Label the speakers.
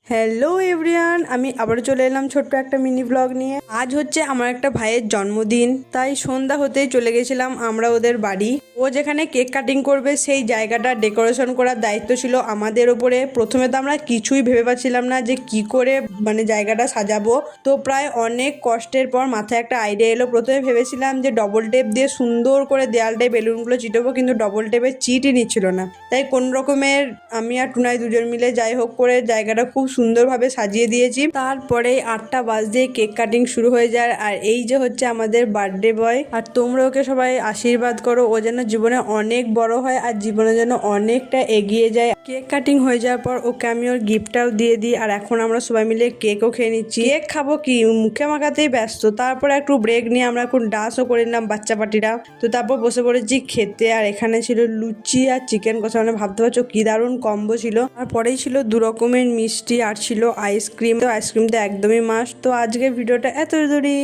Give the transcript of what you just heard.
Speaker 1: Hello everyone, আমি আবার চলে এলাম ছোট্ট একটা মিনি ব্লগ নিয়ে। আজ হচ্ছে আমার একটা ভাইয়ের জন্মদিন, তাই সন্ধ্যা হতেই চলে গেছিলাম আমরা ওদের বাড়ি। ও যেখানে কেক কাটিং করবে সেই জায়গাটা ডেকোরেশন করার দায়িত্ব ছিল আমাদের ওপরে। প্রথমে তো আমরা কিছুই ভেবে পাচ্ছিলাম না যে কি করে জায়গাটা সাজাবো। তো প্রায় অনেক কষ্টের পর মাথায় একটা আইডিয়া এলো। প্রথমে ভেবেছিলাম যে ডবল টেপ দিয়ে সুন্দর করে দেয়ালটায় বেলুনগুলো চিটাবো, কিন্তু ডবল টেপের চিটই নিচ্ছিল না। তাই কোন রকমের আমি আর টুনাই দুজন মিলে যাই হোক করে জায়গাটা খুব সুন্দরভাবে সাজিয়ে দিয়েছি। তারপরে 8টা বাজতেই কেক কাটিং শুরু হয়ে যায়। আর এই যে হচ্ছে আমাদের বার্থডে বয়, আর তোমরা ওকে সবাই আশীর্বাদ করো ও যেন জীবনে অনেক বড় হয় আর জীবনের জন্য অনেকটা এগিয়ে যায়। কেক কাটিং হয়ে যাওয়ার পর ওকে আমি ওর গিফটটাও দিয়ে দিই। আর এখন আমরা সবাই মিলে কেকও খেয়ে নিচ্ছি। কেক খাবো কি, মুখে মাখাতেই ব্যস্ত। তারপরে একটু ব্রেক নিয়ে আমরা এখন ডান্সও করে নিলাম বাচ্চা পার্টিরা। তো তারপর বসে পড়েছি খেতে। আর এখানে ছিল লুচি আর চিকেন কষা, ভাবতে পারছো কি দারুণ কম্বো ছিল। আর পরেই ছিল 2 রকমের মিষ্টি আর ছিল আইসক্রিম। তো আইসক্রিম তো একদমই মাস্ট। তো আজকের ভিডিওটা এত দূরই।